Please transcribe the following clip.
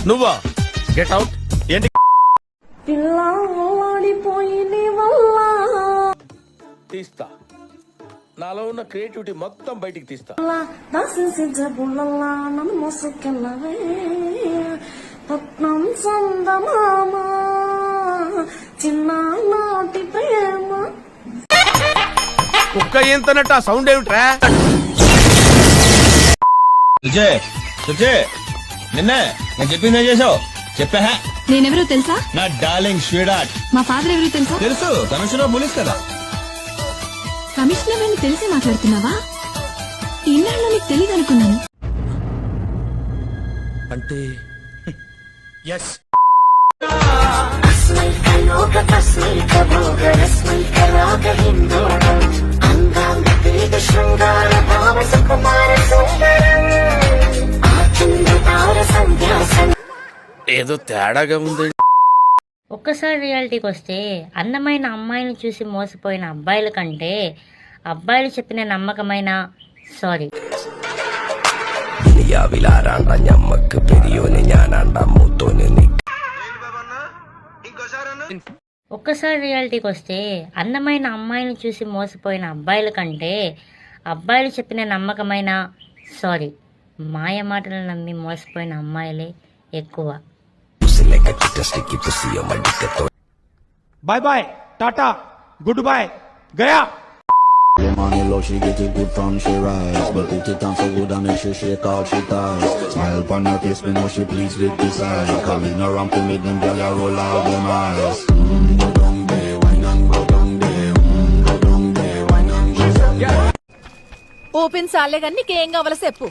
నువ్వా? Get out. ఏంటి తీస్తా, నాలో ఉన్న క్రియేటివిటీ మొత్తం బయటికి తీస్తా. కుక్క ఏంతనట్టు ఆ సౌండ్ ఏమిట్రా? నిన్నే నేను చెప్పింది ఏం చేసావు? చెప్పా. నేనెవరో తెలుసా? నా డార్లింగ్ స్వీడార్ట్. మా ఫాదర్ ఎవరో తెలుసా? తెలుసు, కమిషనర్ పోలీస్ కదా. కమిషనర్ అని తెలిసి మాట్లాడుతున్నావా? ఇన్నాళ్ళు నీకు తెలియదు అనుకున్నాను. అంటే ఎస్. ఏదో తేడాగా ఉంది. ఒక్కసారి రియాలిటీకి వస్తే అందమైన అమ్మాయిని చూసి మోసపోయిన అబ్బాయిల కంటే అబ్బాయిలు చెప్పిన నమ్మకమైన సారీ. ఒక్కసారి రియాలిటీకి వస్తే అందమైన అమ్మాయిని చూసి మోసపోయిన అబ్బాయిల కంటే అబ్బాయిలు చెప్పిన నమ్మకమైన సారీ మాయ మాటలు నమ్మి మోసపోయిన అమ్మాయిలే ఎక్కువ. Bye bye, Tata, goodbye, Gaya. Money low, she get it good from she rise, but put it on so good and make sure she call she ties. Smile upon her face, we know she pleased with this eye. Calling her around to make them gyal a roll out them eyes. Go down there, wine and go down there. Go down there, wine and go down there. Open సాలే గాని నీకేం కావాలో చెప్పు.